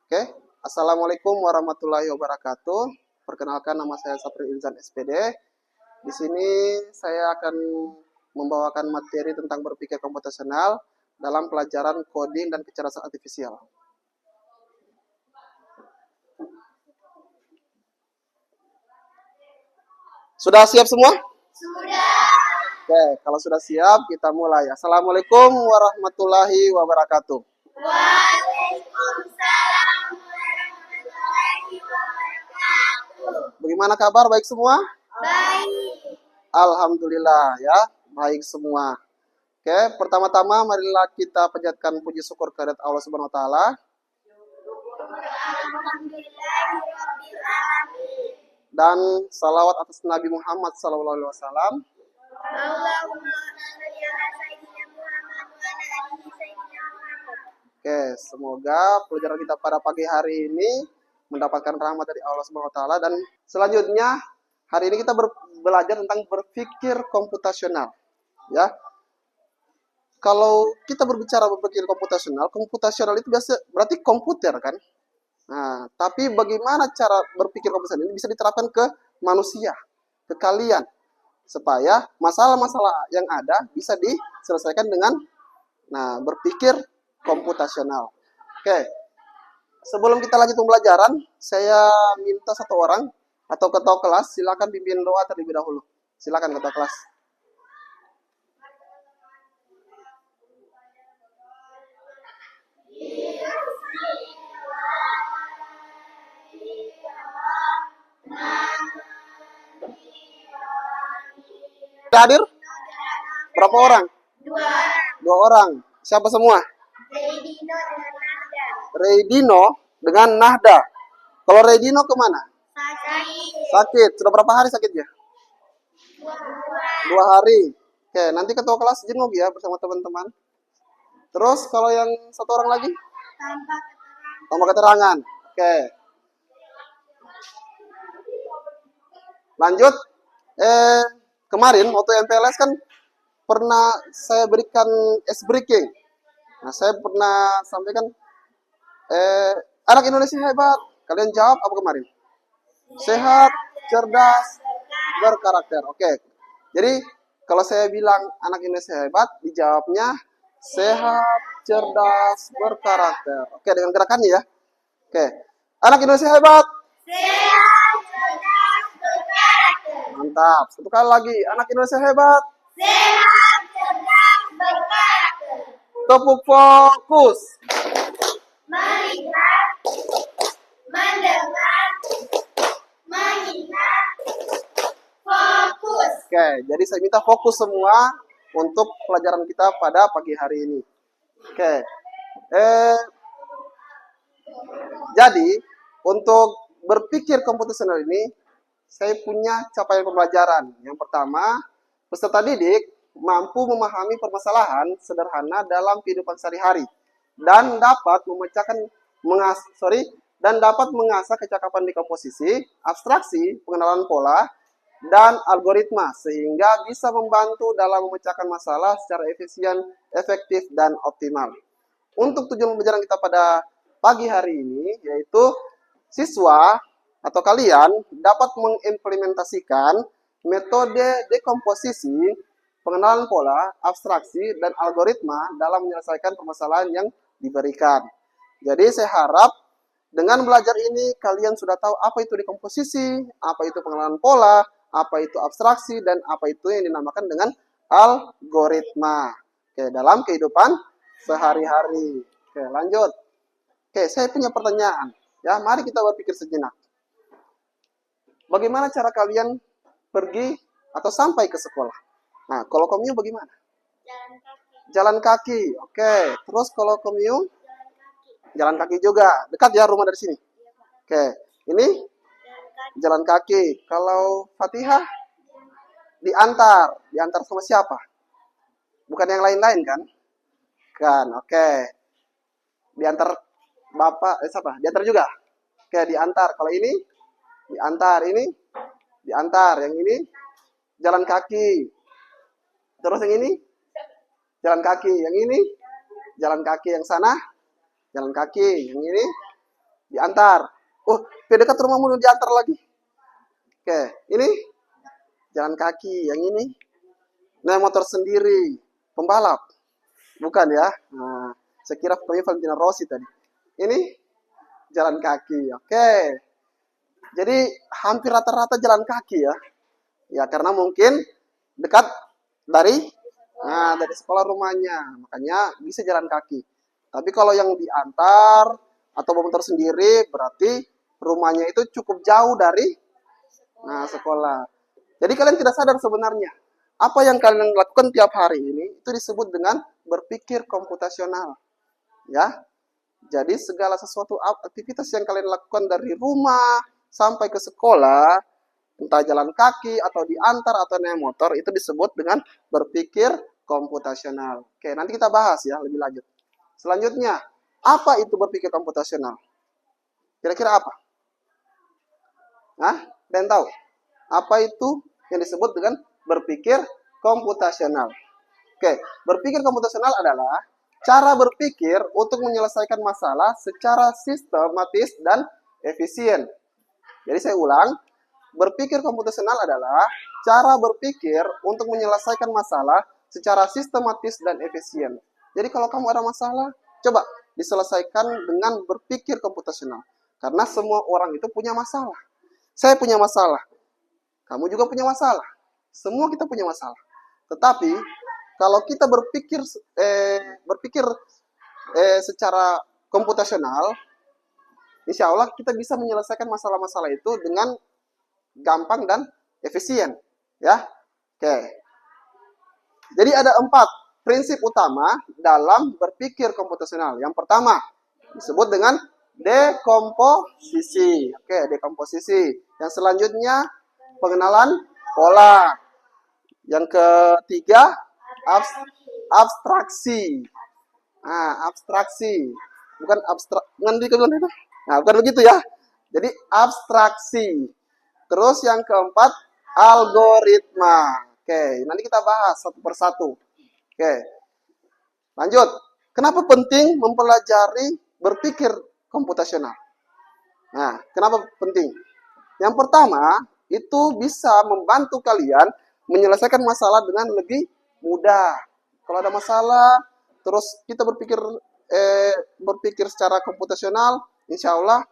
Oke, Assalamualaikum warahmatullahi wabarakatuh. Perkenalkan, nama saya Sapri Ilzan SPD. Di sini saya akan membawakan materi tentang berpikir komputasional dalam pelajaran coding dan kecerdasan artifisial. Sudah siap semua? Sudah. Oke, kalau sudah siap, kita mulai. Assalamualaikum warahmatullahi wabarakatuh. Waalaikumsalam warahmatullahi wabarakatuh. Bagaimana kabar? Baik semua? Baik. Alhamdulillah ya, baik semua. Oke, pertama-tama marilah kita panjatkan puji syukur kehadirat Allah Subhanahu wa taala. Alhamdulillahirabbil alamin. Dan salawat atas Nabi Muhammad sallallahu alaihi wasallam. Allahumma shalli ala sayyidina Muhammad wa ala ali sayyidina Muhammad. Oke, semoga pelajaran kita pada pagi hari ini mendapatkan rahmat dari Allah Subhanahu wa taala, dan selanjutnya hari ini kita belajar tentang berpikir komputasional. Ya. Kalau kita berbicara berpikir komputasional itu biasa berarti komputer kan? Nah, tapi bagaimana cara berpikir komputasional ini bisa diterapkan ke manusia, ke kalian, supaya masalah-masalah yang ada bisa diselesaikan dengan berpikir komputasional. Oke, sebelum kita lanjut pembelajaran, saya minta satu orang atau ketua kelas silakan pimpin doa terlebih dahulu. Silakan ketua kelas. Hadir? Berapa orang? Dua orang. Siapa semua? Redino dengan Nahda. Redino dengan Nahda. Kalau Redino kemana? Sakit. Sudah berapa hari sakitnya? 2 hari. Oke, nanti ketua kelas jenguk ya bersama teman-teman. Terus kalau yang satu orang lagi? Tanpa keterangan. Oke. Lanjut. Kemarin waktu MPLS kan pernah saya berikan ice breaking. Nah, saya pernah sampaikan anak Indonesia hebat. Kalian jawab apa kemarin? Sehat, cerdas, berkarakter. Oke. Jadi kalau saya bilang anak Indonesia hebat, dijawabnya sehat, cerdas, berkarakter. Oke, dengan gerakannya ya. Oke. Anak Indonesia hebat. Sehat, cerdas, berkarakter. Mantap. Satu kali lagi. Anak Indonesia hebat. Sehat, cerdas, berkarakter. Tepuk fokus. Melihat, mendengar, mengingat, fokus. Oke, jadi saya minta fokus semua untuk pelajaran kita pada pagi hari ini. Oke. Jadi untuk berpikir komputasional ini saya punya capaian pembelajaran. Yang pertama, peserta didik mampu memahami permasalahan sederhana dalam kehidupan sehari-hari dan dapat mengasah kecakapan di komposisi, abstraksi, pengenalan pola, dan algoritma sehingga bisa membantu dalam memecahkan masalah secara efisien, efektif, dan optimal. Untuk tujuan pembelajaran kita pada pagi hari ini yaitu siswa atau kalian dapat mengimplementasikan metode dekomposisi, pengenalan pola, abstraksi, dan algoritma dalam menyelesaikan permasalahan yang diberikan. Jadi saya harap dengan belajar ini kalian sudah tahu apa itu dekomposisi, apa itu pengenalan pola, apa itu abstraksi, dan apa itu yang dinamakan dengan algoritma. Oke, dalam kehidupan sehari-hari. Oke, lanjut. Oke, saya punya pertanyaan. Ya, mari kita berpikir sejenak. Bagaimana cara kalian pergi atau sampai ke sekolah? Nah, kalau komyu bagaimana? Jalan kaki. Oke, terus kalau komyu? Jalan kaki juga. Dekat ya rumah dari sini? Oke, ini? Jalan kaki. Kalau Fatihah? Diantar. Diantar sama siapa? Bukan yang lain-lain kan? Kan, oke. Diantar bapak, siapa? Diantar juga? Oke, diantar. Kalau ini? Diantar. Ini? Diantar. Yang ini? Jalan kaki. Terus yang ini? Jalan kaki. Yang ini? Jalan kaki. Yang sana? Jalan kaki. Yang ini? diantar. Oh, dekat rumahmu diantar lagi. Oke, ini jalan kaki. Yang ini naik motor sendiri. Pembalap. Bukan ya. Nah, saya kira pokoknya Valentino Rossi tadi. Ini jalan kaki. Oke. Jadi hampir rata-rata jalan kaki ya. Ya karena mungkin dekat dari dari sekolah rumahnya. Makanya bisa jalan kaki. Tapi kalau yang diantar atau motor sendiri berarti rumahnya itu cukup jauh dari sekolah. Jadi kalian tidak sadar sebenarnya apa yang kalian lakukan tiap hari ini itu disebut dengan berpikir komputasional. Ya. Jadi segala sesuatu aktivitas yang kalian lakukan dari rumah sampai ke sekolah, entah jalan kaki atau diantar atau naik motor, itu disebut dengan berpikir komputasional. Oke, nanti kita bahas ya lebih lanjut. Selanjutnya, apa itu berpikir komputasional? Kira-kira apa? Kalian tahu? Apa itu yang disebut dengan berpikir komputasional? Oke, berpikir komputasional adalah cara berpikir untuk menyelesaikan masalah secara sistematis dan efisien. Jadi saya ulang, berpikir komputasional adalah cara berpikir untuk menyelesaikan masalah secara sistematis dan efisien. Jadi kalau kamu ada masalah, coba diselesaikan dengan berpikir komputasional. Karena semua orang itu punya masalah. Saya punya masalah. Kamu juga punya masalah. Semua kita punya masalah. Tetapi kalau kita berpikir secara komputasional, insya Allah kita bisa menyelesaikan masalah-masalah itu dengan gampang dan efisien. Ya, oke. Jadi ada 4 prinsip utama dalam berpikir komputasional. Yang pertama disebut dengan dekomposisi. Oke, dekomposisi. Yang selanjutnya pengenalan pola. Yang ketiga abstraksi. Abstraksi. Bukan abstrak. Bukan begitu ya. Jadi abstraksi. Terus yang keempat algoritma. Oke, nanti kita bahas satu persatu. Oke. Lanjut. Kenapa penting mempelajari berpikir komputasional? Kenapa penting? Yang pertama, itu bisa membantu kalian menyelesaikan masalah dengan lebih mudah. Kalau ada masalah, terus kita berpikir secara komputasional, insya Allah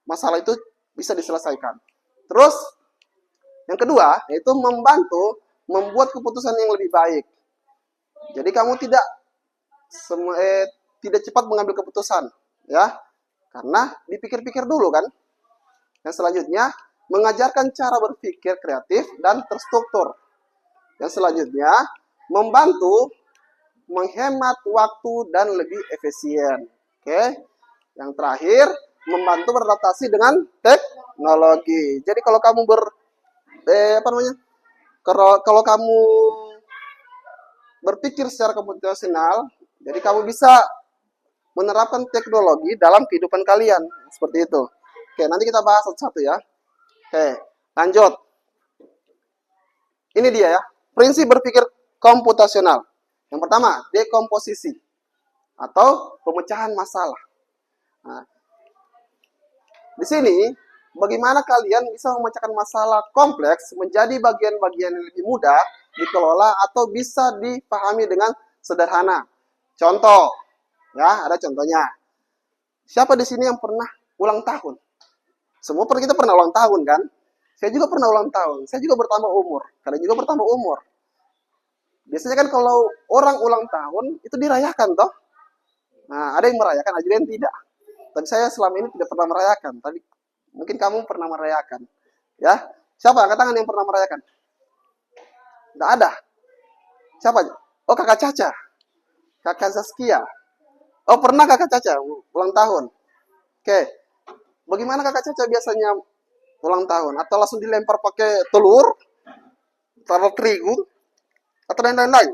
masalah itu bisa diselesaikan. Terus, yang kedua, yaitu membantu membuat keputusan yang lebih baik. Jadi kamu tidak cepat mengambil keputusan, ya, karena dipikir-pikir dulu kan. Yang selanjutnya, mengajarkan cara berpikir kreatif dan terstruktur. Yang selanjutnya, membantu menghemat waktu dan lebih efisien. Oke. Yang terakhir, membantu beradaptasi dengan teknologi. Jadi kalau kamu kalau kamu berpikir secara komputasional, jadi kamu bisa menerapkan teknologi dalam kehidupan kalian. Seperti itu. Oke, nanti kita bahas satu-satu ya. Oke, lanjut. Ini dia ya, prinsip berpikir komputasional. Yang pertama, dekomposisi atau pemecahan masalah. Di sini, bagaimana kalian bisa memecahkan masalah kompleks menjadi bagian-bagian yang lebih mudah dikelola atau bisa dipahami dengan sederhana. Contoh, ya, ada contohnya. Siapa di sini yang pernah ulang tahun? Semua kita pernah ulang tahun kan? Saya juga pernah ulang tahun. Saya juga bertambah umur. Kalian juga bertambah umur. Biasanya kan kalau orang ulang tahun itu dirayakan toh. Ada yang merayakan, ada yang tidak. Tapi saya selama ini tidak pernah merayakan. Tapi mungkin kamu pernah merayakan. Ya, siapa? Angkat tangan yang pernah merayakan. Tidak ada. Siapa? Oh, kakak Caca. Kakak Saskia. Oh, pernah kakak Caca ulang tahun. Oke. Bagaimana kakak Caca biasanya ulang tahun? Atau langsung dilempar pakai telur, taruh terigu, atau lain-lain?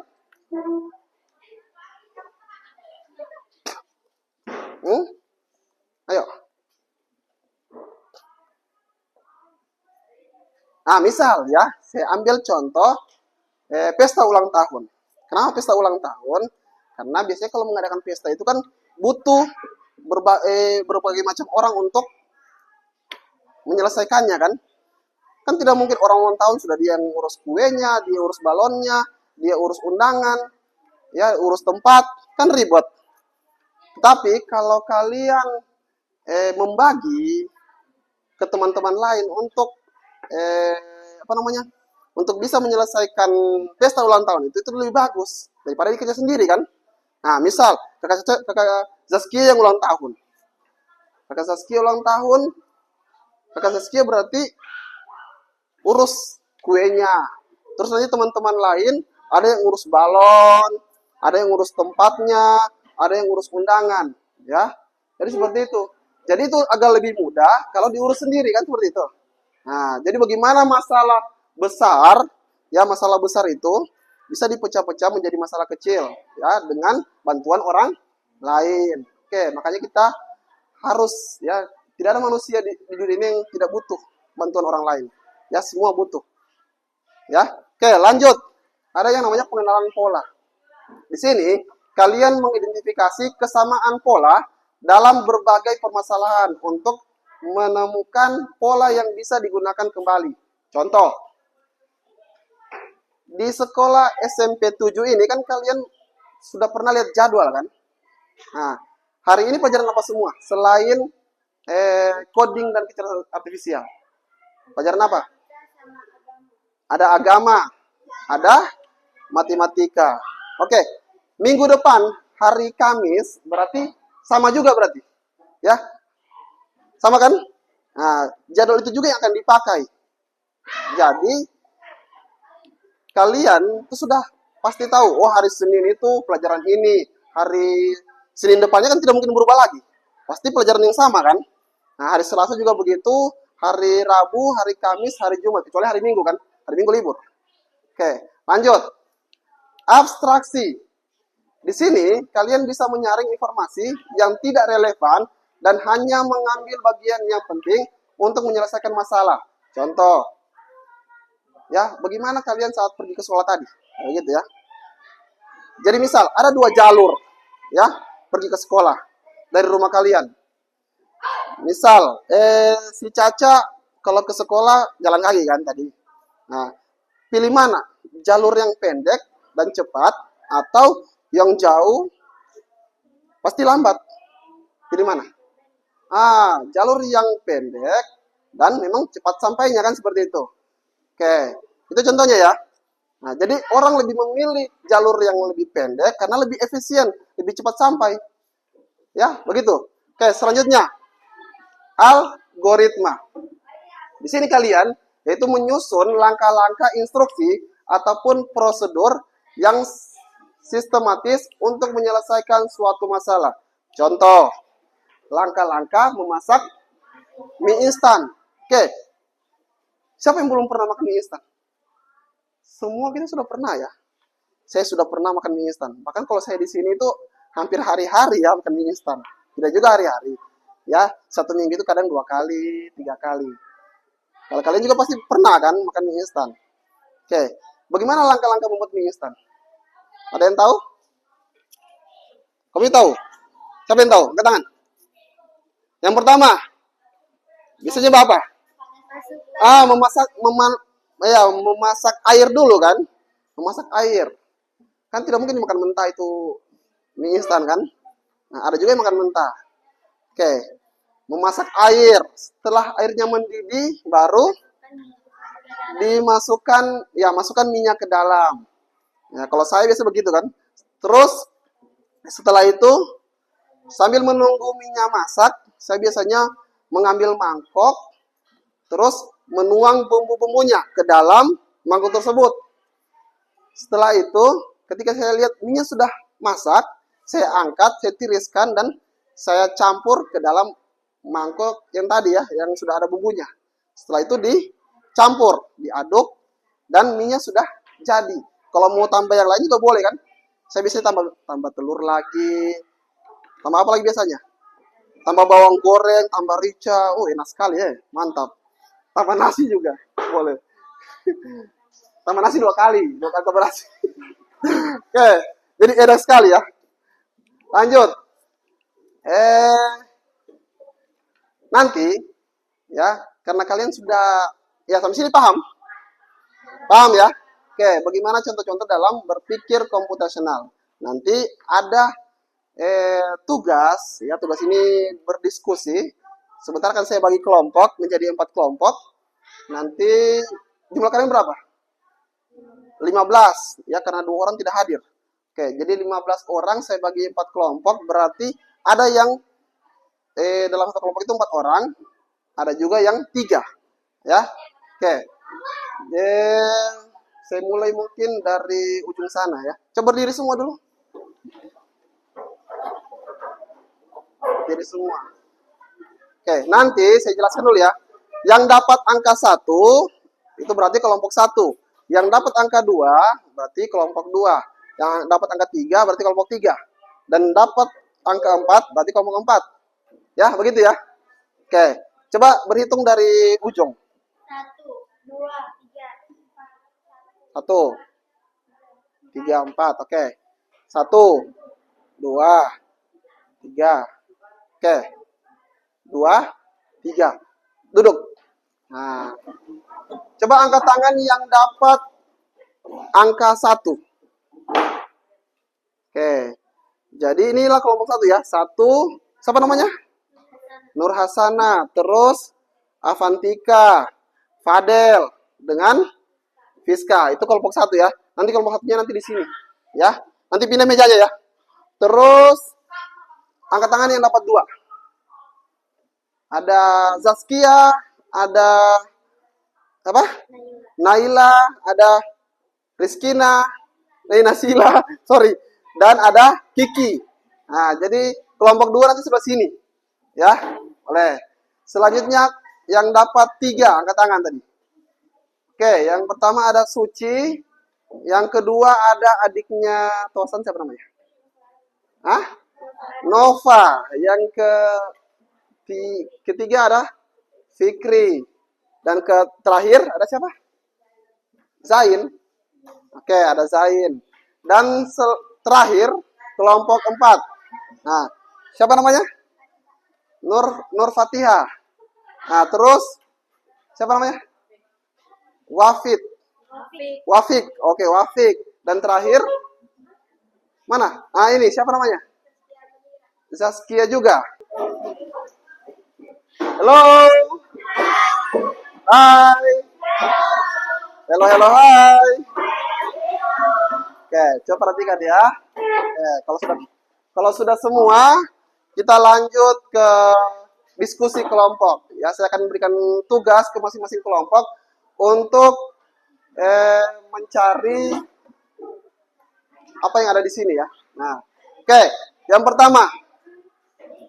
Ayo. Misal ya, saya ambil contoh pesta ulang tahun. Kenapa pesta ulang tahun? Karena biasanya kalau mengadakan pesta itu kan butuh berbagai macam orang untuk menyelesaikannya kan. Kan tidak mungkin orang ulang tahun sudah dia yang urus kuenya, dia urus balonnya, dia urus undangan, ya urus tempat, kan ribet. Tapi kalau kalian membagi ke teman-teman lain untuk untuk bisa menyelesaikan pesta ulang tahun itu lebih bagus daripada dikerja sendiri kan. Nah, misal kakak Zaskia yang ulang tahun. Kakak Zaskia berarti urus kuenya. Terus nanti teman-teman lain ada yang urus balon, ada yang urus tempatnya, ada yang urus undangan, ya. Jadi seperti itu. Jadi itu agak lebih mudah kalau diurus sendiri kan seperti itu. Nah, jadi bagaimana masalah besar itu bisa dipecah-pecah menjadi masalah kecil ya dengan bantuan orang lain. Oke, makanya kita harus ya tidak ada manusia di dunia ini yang tidak butuh bantuan orang lain. Ya, semua butuh. Ya. Oke, lanjut. Ada yang namanya pengenalan pola. Di sini kalian mengidentifikasi kesamaan pola dalam berbagai permasalahan untuk menemukan pola yang bisa digunakan kembali. Contoh, di sekolah SMP 7 ini kan kalian sudah pernah lihat jadwal kan? Nah, hari ini pelajaran apa semua? Selain coding dan kecerdasan artifisial. Pelajaran apa? Ada agama, ada matematika. Oke, minggu depan hari Kamis berarti sama juga berarti, ya, sama kan? Nah, jadwal itu juga yang akan dipakai. Jadi kalian itu sudah pasti tahu, oh hari Senin itu pelajaran ini, hari Senin depannya kan tidak mungkin berubah lagi, pasti pelajaran yang sama kan? Nah, hari Selasa juga begitu, hari Rabu, hari Kamis, hari Jumat, kecuali hari Minggu kan? Hari Minggu libur. Oke, lanjut. Abstraksi. Di sini kalian bisa menyaring informasi yang tidak relevan dan hanya mengambil bagian yang penting untuk menyelesaikan masalah. Contoh, ya, bagaimana kalian saat pergi ke sekolah tadi? Kayak gitu ya. Jadi misal ada 2 jalur, ya, pergi ke sekolah dari rumah kalian. Misal, si Caca kalau ke sekolah jalan kaki kan tadi. Nah, pilih mana? Jalur yang pendek dan cepat atau yang jauh pasti lambat? Pilih mana? Jalur yang pendek dan memang cepat sampainya kan seperti itu. Oke, itu contohnya ya. Nah, jadi orang lebih memilih jalur yang lebih pendek karena lebih efisien, lebih cepat sampai. Ya, begitu. Oke, selanjutnya. Algoritma. Di sini kalian yaitu menyusun langkah-langkah instruksi ataupun prosedur yang sistematis untuk menyelesaikan suatu masalah. Contoh, langkah-langkah memasak mie instan. Oke, siapa yang belum pernah makan mie instan? Semua kita sudah pernah ya. Saya sudah pernah makan mie instan. Bahkan kalau saya di sini itu hampir hari-hari ya makan mie instan. Tidak juga hari-hari. Ya, 1 minggu itu kadang 2 kali, 3 kali. Kalau kalian juga pasti pernah kan makan mie instan. Oke, bagaimana langkah-langkah membuat mie instan? Ada yang tahu? Kamu tahu? Siapa yang tahu? Angkat tangan. Yang pertama, biasanya apa? Memasak air dulu kan? Memasak air. Kan tidak mungkin makan mentah itu mie instan kan? Nah, ada juga yang makan mentah. Oke, memasak air. Setelah airnya mendidih, baru masukkan minyak ke dalam. Ya, kalau saya biasa begitu kan. Terus setelah itu sambil menunggu minyak masak, saya biasanya mengambil mangkok, terus menuang bumbu-bumbunya ke dalam mangkok tersebut. Setelah itu, ketika saya lihat minyak sudah masak, saya angkat, saya tiriskan dan saya campur ke dalam mangkok yang tadi ya, yang sudah ada bumbunya. Setelah itu dicampur, diaduk, dan minyak sudah jadi. Kalau mau tambah yang lain juga boleh kan? Saya biasanya tambah telur lagi. Tambah apa lagi biasanya? Tambah bawang goreng, tambah rica. Oh, enak sekali ya, mantap. Tambah nasi juga, boleh. Tambah nasi 2 kali tambah nasi. Oke, jadi enak sekali ya. Lanjut. Nanti ya, karena kalian sudah ya sampai sini paham? Paham ya? Oke, bagaimana contoh-contoh dalam berpikir komputasional? Nanti ada tugas, ya tugas ini berdiskusi. Sebentar kan saya bagi kelompok menjadi 4 kelompok. Nanti jumlah kalian berapa? 15, ya karena 2 orang tidak hadir. Oke, jadi 15 orang saya bagi 4 kelompok, berarti ada yang dalam satu kelompok itu 4 orang, ada juga yang 3, ya. Oke, saya mulai mungkin dari ujung sana ya. Coba berdiri semua dulu. Berdiri semua. Oke, nanti saya jelaskan dulu ya. Yang dapat angka 1 itu berarti kelompok 1. Yang dapat angka 2 berarti kelompok 2. Yang dapat angka 3 berarti kelompok 3. Dan dapat angka 4 berarti kelompok 4. Ya, begitu ya. Oke, coba berhitung dari ujung. 1, 2, 3, 1, 3, 4. Oke. 1, 2, 3. Oke. 2, 3. Duduk. Nah. Coba angkat tangan yang dapat angka 1. Oke. Jadi inilah kelompok 1 ya. 1, siapa namanya? Nur Hasana. Terus Avantika, Fadel, dengan Fiska. Itu kelompok 1 ya. Nanti kelompok 1-nya nanti di sini. Ya. Nanti pindah mejanya ya. Terus angkat tangan yang dapat 2. Ada Zaskia, ada apa? Naila, ada Rizkina, Nasila, sorry. Dan ada Kiki. Nah, jadi kelompok 2 nanti sebelah sini. Ya, boleh. Selanjutnya yang dapat 3, angkat tangan tadi. Oke, yang pertama ada Suci. Yang kedua ada adiknya Tosan, siapa namanya? Hah? Nova. Yang ketiga ada Fikri. Dan terakhir ada siapa? Zain. Oke, ada Zain. Dan terakhir kelompok 4. Nah, siapa namanya? Nur Fatihah. Nah, terus siapa namanya? Wafik. Oke, Wafik. Dan terakhir mana? Nah, ini siapa namanya? Zaskia juga. Halo. Hai. Halo, hai. Oke, coba perhatikan ya. Kalau sudah semua, kita lanjut ke diskusi kelompok. Ya, saya akan memberikan tugas ke masing-masing kelompok untuk mencari apa yang ada di sini ya. Nah, oke, yang pertama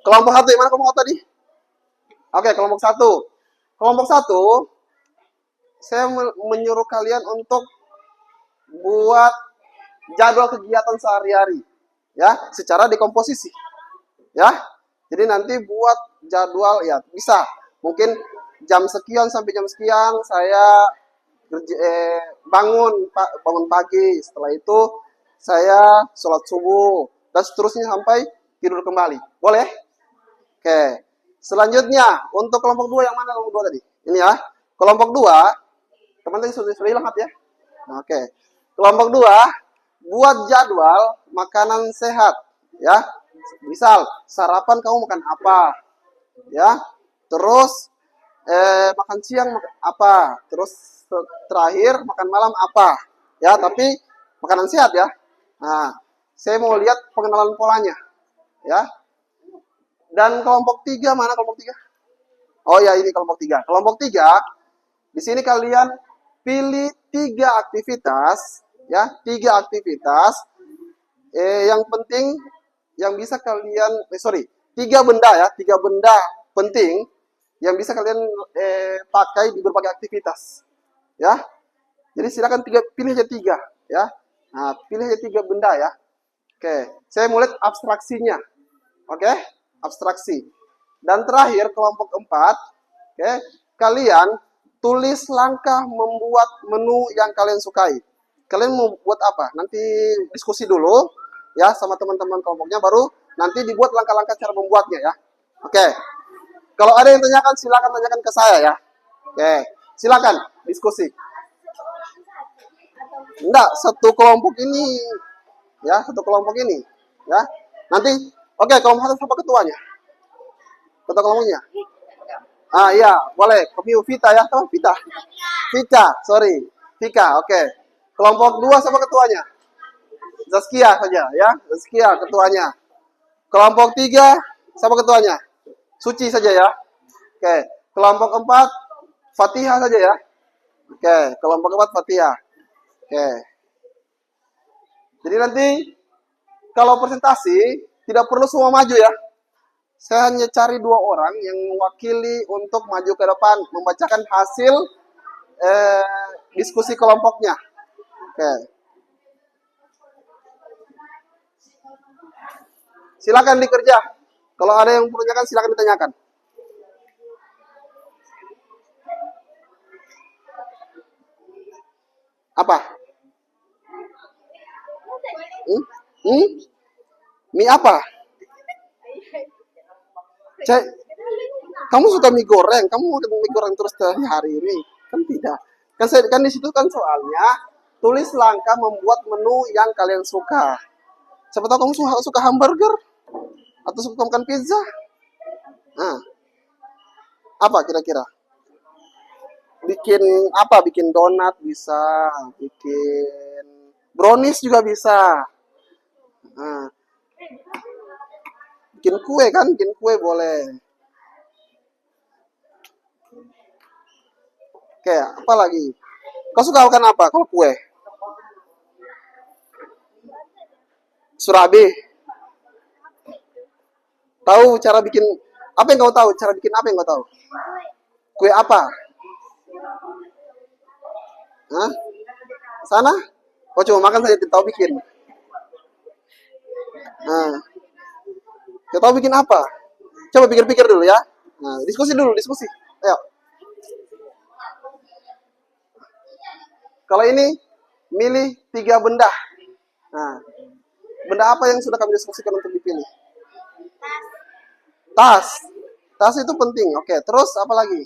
kelompok 1, yang mana kelompok tadi? Oke, kelompok 1. Kelompok 1, saya menyuruh kalian untuk buat jadwal kegiatan sehari-hari ya, secara dekomposisi. Ya. Jadi nanti buat jadwal ya, bisa. Mungkin jam sekian sampai jam sekian saya bangun pagi. Setelah itu saya sholat subuh dan seterusnya sampai tidur kembali. Boleh? Oke. Selanjutnya untuk kelompok 2, yang mana kelompok 2 tadi? Ini ya. Kelompok 2, teman-teman sudah lengkap ya? Nah, oke. Kelompok 2, buat jadwal makanan sehat ya. Misal sarapan kamu makan apa? Ya. Terus makan siang makan apa? Terus terakhir makan malam apa? Ya, tapi makanan sehat ya. Nah, saya mau lihat pengenalan polanya. Ya. Dan kelompok 3, mana kelompok 3? Oh ya, ini kelompok 3. Kelompok 3, di sini kalian pilih 3 aktivitas, ya, 3 aktivitas. Yang penting yang bisa kalian, 3 benda ya, 3 benda penting yang bisa kalian pakai di berbagai aktivitas, ya. Jadi silakan pilih aja 3, ya. Nah, pilih aja 3 benda ya. Oke, saya mulai abstraksinya. Oke, abstraksi. Dan terakhir kelompok 4, oke, kalian tulis langkah membuat menu yang kalian sukai. Kalian mau buat apa? Nanti diskusi dulu ya sama teman-teman kelompoknya, baru nanti dibuat langkah-langkah cara membuatnya ya. Oke. Kalau ada yang tanyakan, silakan tanyakan ke saya ya. Oke, silakan diskusi. Enggak, satu kelompok ini ya, satu kelompok ini ya. Nanti oke, kelompok satu siapa ketuanya? Ketua kelompoknya? Ah iya, boleh. Review Vita ya, tahu Vita? Vika, sorry. Vika, oke. Kelompok 2 siapa ketuanya? Zaskia saja ya, Zaskia ketuanya. Kelompok 3 siapa ketuanya? Suci saja ya. Oke, kelompok 4 Fatihah saja ya. Oke, kelompok 4 Fatihah. Oke. Jadi nanti kalau presentasi tidak perlu semua maju ya. Saya hanya cari 2 orang yang mewakili untuk maju ke depan membacakan hasil diskusi kelompoknya. Oke. Silakan dikerja. Kalau ada yang menanyakan silakan ditanyakan. Apa? Mie apa? Kamu suka mie goreng? Kamu makan mie goreng terus hari ini? Kan tidak. Kan di situ kan soalnya tulis langkah membuat menu yang kalian suka. Siapa tahu kamu suka hamburger atau suka makan pizza? Nah, apa kira-kira? Bikin apa? Bikin donat bisa, bikin brownies juga bisa. Nah, bikin kue kan? Bikin kue boleh. Oke, apa lagi? Kau suka makan apa kalau kue? Surabi. Tahu cara bikin apa yang kau tahu? Cara bikin apa yang kau tahu? Kue apa? Hah? Sana? Kau cuma makan saja, tidak tahu bikin. Nah, kau tahu bikin apa? Coba pikir-pikir dulu ya. Nah, diskusi dulu, diskusi. Ayo. Kalau ini milih 3 benda. Nah, benda apa yang sudah kami diskusikan untuk dipilih? Tas. Tas itu penting. Oke, terus apa lagi?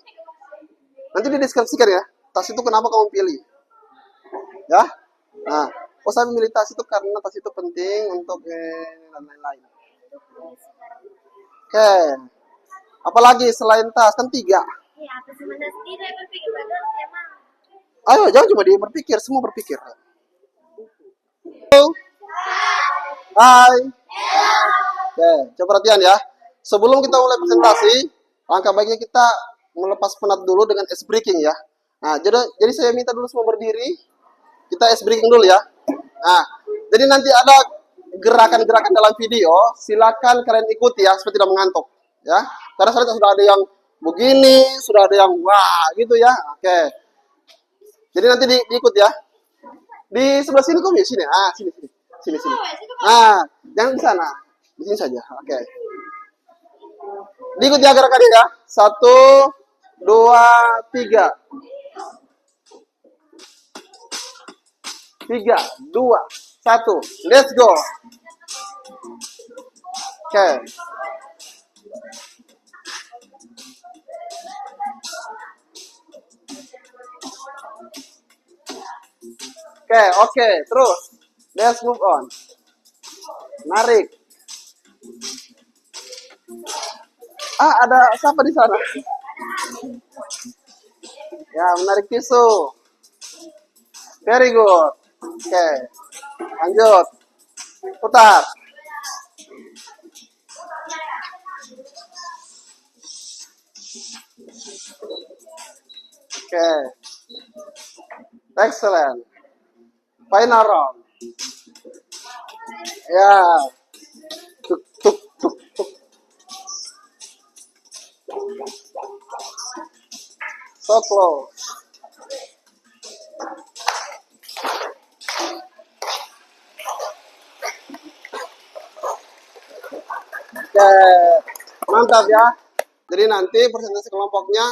Nanti dideskripsikan ya. Tas itu kenapa kamu pilih? Ya. Nah, oh saya memilih tas itu karena tas itu penting untuk dan lain-lain. Oke. Apalagi selain tas kan 3. Ayo, jangan cuma dia berpikir, semua berpikir. Halo. Hai. Oke, coba perhatian ya. Sebelum kita mulai presentasi, langkah baiknya kita melepas penat dulu dengan ice breaking ya. Nah, jadi saya minta dulu semua berdiri. Kita ice breaking dulu ya. Nah, jadi nanti ada gerakan-gerakan dalam video, silakan kalian ikuti ya, supaya tidak mengantuk ya. Karena saya sudah ada yang begini, sudah ada yang wah gitu ya. Oke. Jadi nanti diikut ya. Di sebelah sini kok ya sini. Ah, sini. Ah, jangan di sana. Di sini saja. Oke. Diikut ya gerakannya ya. 1, 2, 3. 3, 2, 1. Let's go. Oke. Oke. Terus. Let's move on. Narik. Ah, ada siapa di sana? Ya, menarik tisu. Very good. Oke. Lanjut. Putar. Oke. Excellent. Final round. Ya. Tuk, tuk, tuk, tuk. So close. Oke. Mantap ya. Jadi nanti presentasi kelompoknya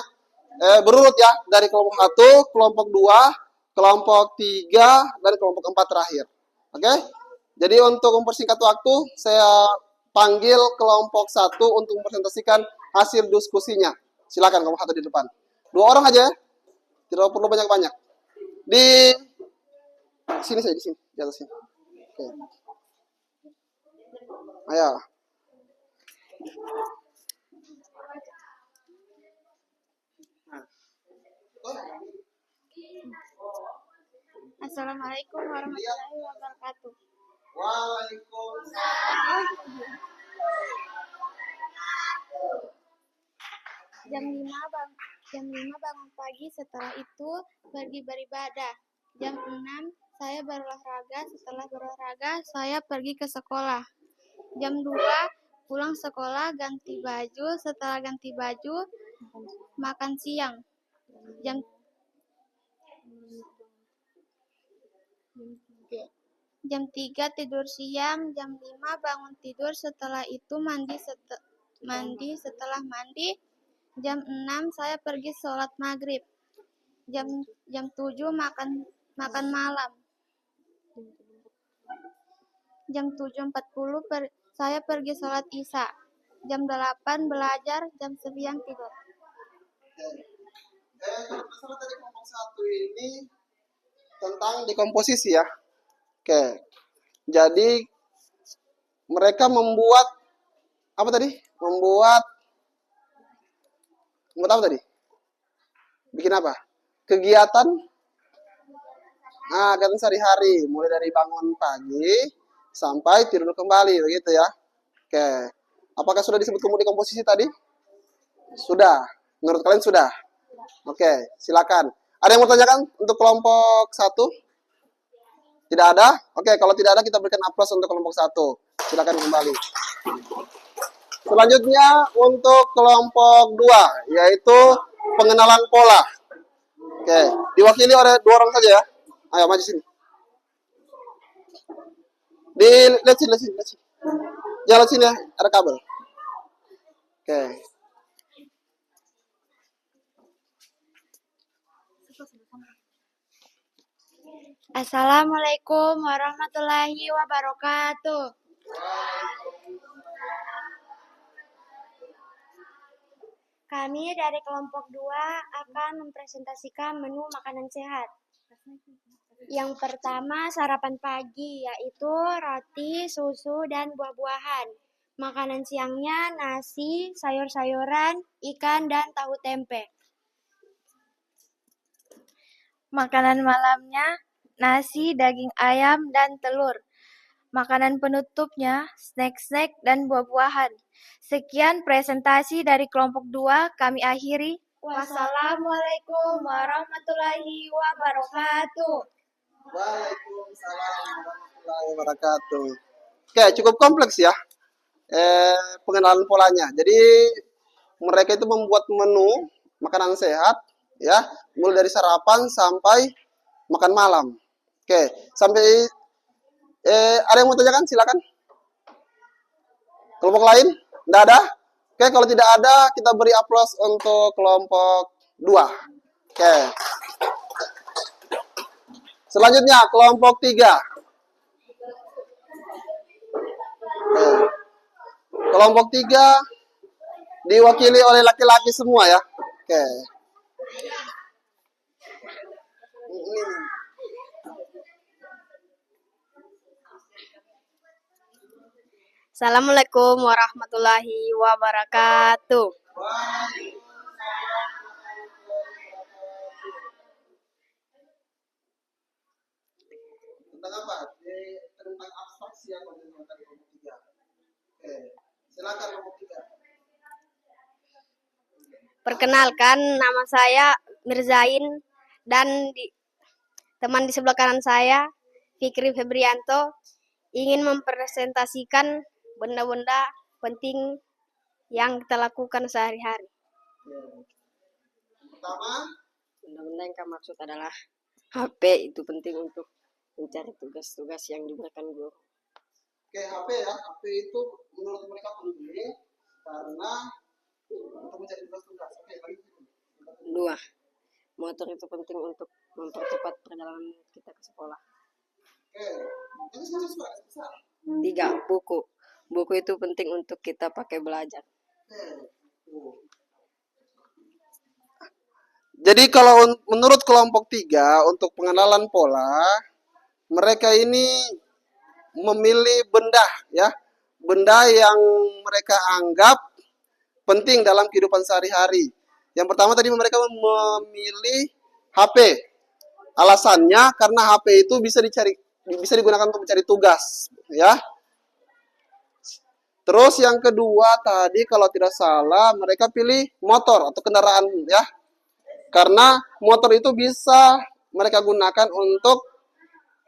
berurut ya. Dari kelompok 1, kelompok 2, kelompok 3, dan kelompok 4 terakhir. Oke? Jadi untuk mempersingkat waktu, saya panggil kelompok 1 untuk mempresentasikan hasil diskusinya. Silakan kelompok 1 di depan. 2 orang aja ya. Tidak perlu banyak-banyak. Di sini saya, di sini, di atas sini. Oke. Ayo. Assalamualaikum warahmatullahi wabarakatuh. Waalaikumsalam. Jam 5 bangun pagi, setelah itu pergi beribadah. Jam 6 saya berolahraga, setelah berolahraga saya pergi ke sekolah. Jam 2 pulang sekolah, ganti baju, setelah ganti baju makan siang. Jam 3 tidur siang, jam 5 bangun tidur, setelah itu mandi, setelah mandi jam 6 saya pergi sholat maghrib. Jam 7 makan malam. Jam 7.40 saya pergi sholat isya. Jam 8 belajar, jam 9 tidur. Masalah dari kelompok 1 ini tentang dekomposisi ya. Oke. Jadi mereka membuat apa tadi? Membuat apa tadi? Bikin apa? Kegiatan kegiatan sehari-hari, mulai dari bangun pagi sampai tidur kembali, begitu ya. Oke. Apakah sudah disebut dekomposisi tadi? Sudah. Menurut kalian sudah? Oke, silakan. Ada yang mau tanyakan untuk kelompok 1? Tidak ada? Oke, kalau tidak ada kita berikan aplaus untuk kelompok 1. Silakan kembali. Selanjutnya untuk kelompok 2, yaitu pengenalan pola. Oke, diwakili oleh 2 orang saja ya. Ayo maju sini. Lihat sini. Jalan sini ya, ada kabel. Oke. Assalamualaikum warahmatullahi wabarakatuh. Kami dari kelompok 2 akan mempresentasikan menu makanan sehat. Yang pertama sarapan pagi, yaitu roti, susu, dan buah-buahan. Makanan siangnya nasi, sayur-sayuran, ikan, dan tahu tempe. Makanan malamnya nasi, daging ayam, dan telur. Makanan penutupnya snack-snack dan buah-buahan. Sekian presentasi dari kelompok 2, kami akhiri. Wassalamualaikum warahmatullahi wabarakatuh. Waalaikumsalam warahmatullahi wabarakatuh. Oke, cukup kompleks ya. Pengenalan polanya. Jadi mereka itu membuat menu makanan sehat ya, mulai dari sarapan sampai makan malam. Oke, sampai ada yang mau tanyakan? Silakan. Kelompok lain? Tidak ada? Oke, kalau tidak ada, kita beri aplaus untuk kelompok 2. Oke. Selanjutnya, kelompok 3. Oke. Kelompok 3 diwakili oleh laki-laki semua ya. Oke. Assalamualaikum warahmatullahi wabarakatuh. Tentang apa? Tentang abstraksi ya kelompok 3. Oke. Silakan kelompok 3. Perkenalkan, nama saya Mirzain dan teman di sebelah kanan saya, Fikri Febrianto, ingin mempresentasikan benda-benda penting yang kita lakukan sehari-hari. Pertama, benda-benda yang kami maksud adalah HP itu penting untuk mencari tugas-tugas yang diberikan guru. Oke, HP ya. HP itu menurut mereka penting karena untuk mencari tugas-tugas. Oke, lagi. 2. Motor itu penting untuk mempercepat perjalanan kita ke sekolah. Oke. Itu sudah. 3. Buku. buku itu penting untuk kita pakai belajar. Jadi kalau menurut kelompok 3 untuk pengenalan pola, mereka ini memilih benda ya, benda yang mereka anggap penting dalam kehidupan sehari-hari. Yang pertama tadi mereka memilih HP. Alasannya karena HP itu bisa digunakan untuk mencari tugas, ya. Terus yang kedua tadi kalau tidak salah mereka pilih motor atau kendaraan ya. Karena motor itu bisa mereka gunakan untuk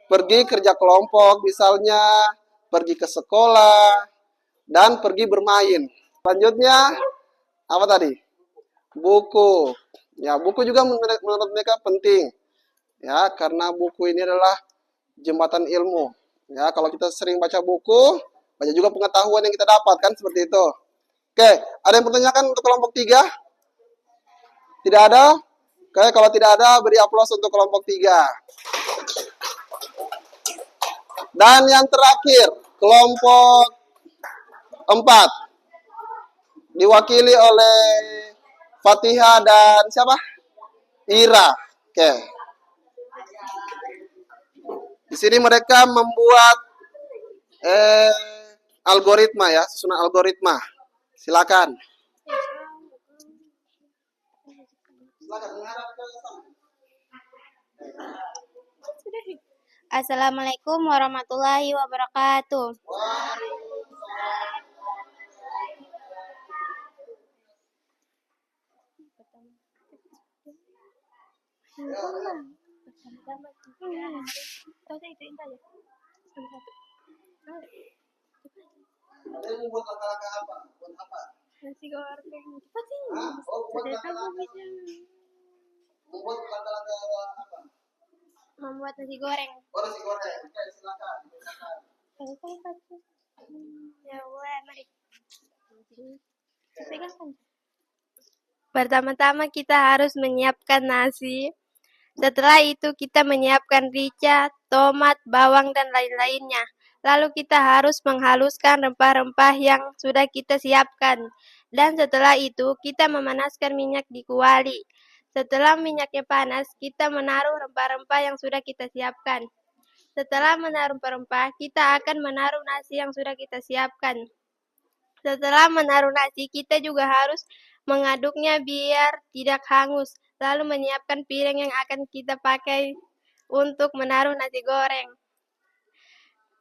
pergi kerja kelompok, misalnya pergi ke sekolah dan pergi bermain. Selanjutnya apa tadi? Buku. Ya, buku juga menurut mereka penting. Ya, karena buku ini adalah jembatan ilmu. Ya, kalau kita sering baca buku, banyak juga pengetahuan yang kita dapatkan seperti itu. Oke, ada yang bertanyakan untuk kelompok 3? Tidak ada? Oke, kalau tidak ada, beri aplaus untuk kelompok 3. Dan yang terakhir, kelompok 4. Diwakili oleh Fatihah dan siapa? Ira. Oke. Di sini mereka membuat algoritma ya, susunan algoritma. Silakan. Assalamualaikum warahmatullahi wabarakatuh. Membuat langkah-langkah apa? Buat apa? Nasi goreng. Cepat sih. Buat Sudah tahu langkah-langkah. bisa. Membuat langkah-langkah apa? Membuat nasi goreng. Oh, nasi goreng. Oke, silakan. Ya boleh, mari. Pegangkan. Pertama-tama kita harus menyiapkan nasi. Setelah itu kita menyiapkan rica, tomat, bawang, dan lain-lainnya. Lalu kita harus menghaluskan rempah-rempah yang sudah kita siapkan. Dan setelah itu kita memanaskan minyak di kuali. Setelah minyaknya panas, kita menaruh rempah-rempah yang sudah kita siapkan. Setelah menaruh rempah-rempah, kita akan menaruh nasi yang sudah kita siapkan. Setelah menaruh nasi, kita juga harus mengaduknya biar tidak hangus. Lalu menyiapkan piring yang akan kita pakai untuk menaruh nasi goreng.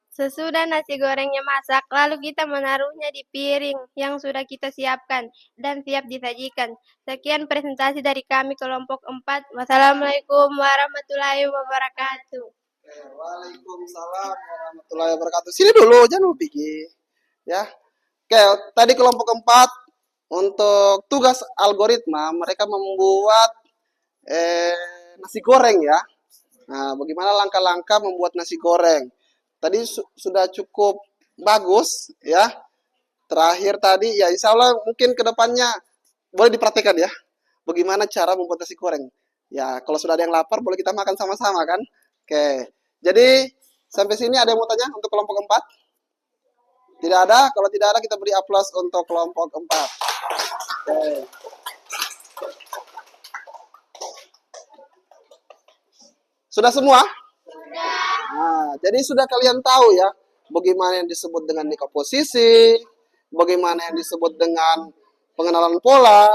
Sesudah nasi gorengnya masak, lalu kita menaruhnya di piring yang sudah kita siapkan dan siap disajikan. Sekian presentasi dari kami kelompok 4. Wassalamualaikum warahmatullahi wabarakatuh. Waalaikumsalam warahmatullahi wabarakatuh. Sini dulu, jangan lupa pergi. Ya. Oke, tadi kelompok 4 untuk tugas algoritma mereka membuat nasi goreng ya. Nah, bagaimana langkah-langkah membuat nasi goreng? Tadi sudah cukup bagus ya. Terakhir tadi ya insya Allah mungkin kedepannya boleh diperhatikan ya. Bagaimana cara membuat nasi goreng. Ya kalau sudah ada yang lapar boleh kita makan sama-sama kan. Oke. Jadi sampai sini ada yang mau tanya untuk kelompok 4? Tidak ada? Kalau tidak ada kita beri aplaus untuk kelompok 4. Oke. Sudah semua? Nah, jadi sudah kalian tahu ya, bagaimana yang disebut dengan dekomposisi, bagaimana yang disebut dengan pengenalan pola,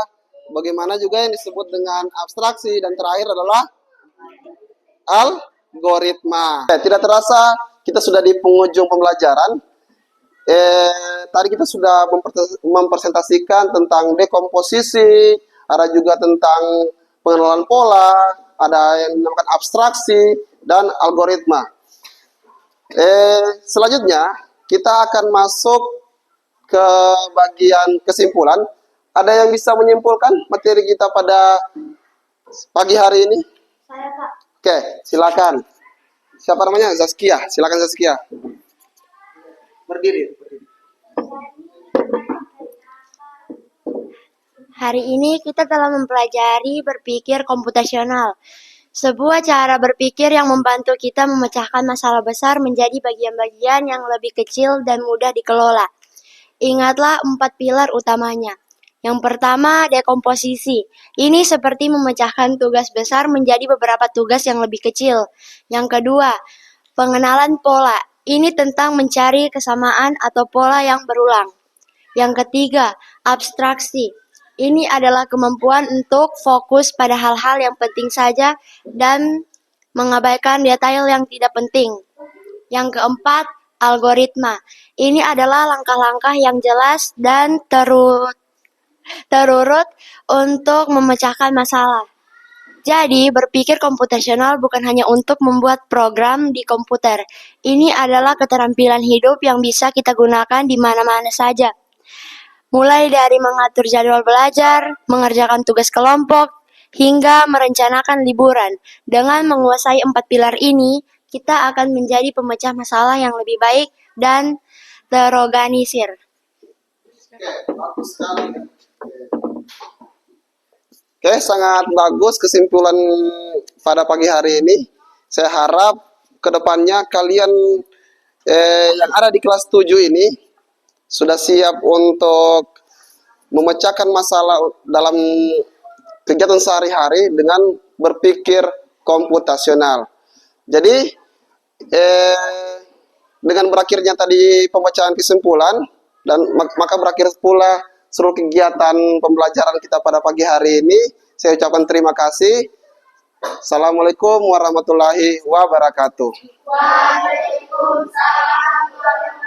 bagaimana juga yang disebut dengan abstraksi, dan terakhir adalah algoritma. Tidak terasa kita sudah di penghujung pembelajaran. Tadi kita sudah mempresentasikan tentang dekomposisi, ada juga tentang pengenalan pola, ada yang dinamakan abstraksi, dan algoritma. Selanjutnya kita akan masuk ke bagian kesimpulan. Ada yang bisa menyimpulkan materi kita pada pagi hari ini? Saya, Pak. Oke, silakan. Siapa namanya? Zaskia. Silakan Zaskia. Berdiri. Hari ini kita telah mempelajari berpikir komputasional, sebuah cara berpikir yang membantu kita memecahkan masalah besar menjadi bagian-bagian yang lebih kecil dan mudah dikelola. Ingatlah 4 pilar utamanya. Yang pertama, dekomposisi. Ini seperti memecahkan tugas besar menjadi beberapa tugas yang lebih kecil. Yang kedua, pengenalan pola. Ini tentang mencari kesamaan atau pola yang berulang. Yang ketiga, abstraksi. Ini adalah kemampuan untuk fokus pada hal-hal yang penting saja dan mengabaikan detail yang tidak penting. Yang keempat, algoritma. Ini adalah langkah-langkah yang jelas dan terurut untuk memecahkan masalah. Jadi, berpikir komputasional bukan hanya untuk membuat program di komputer. Ini adalah keterampilan hidup yang bisa kita gunakan di mana-mana saja. Mulai dari mengatur jadwal belajar, mengerjakan tugas kelompok, hingga merencanakan liburan. Dengan menguasai 4 pilar ini, kita akan menjadi pemecah masalah yang lebih baik dan terorganisir. Bagus sekali. Oke, sangat bagus kesimpulan pada pagi hari ini. Saya harap kedepannya kalian yang ada di kelas 7 ini sudah siap untuk memecahkan masalah dalam kegiatan sehari-hari dengan berpikir komputasional. Jadi, dengan berakhirnya tadi pembacaan kesimpulan, dan maka berakhir pula seluruh kegiatan pembelajaran kita pada pagi hari ini. Saya ucapkan terima kasih. Assalamualaikum warahmatullahi wabarakatuh. Waalaikumsalam warahmatullahi wabarakatuh.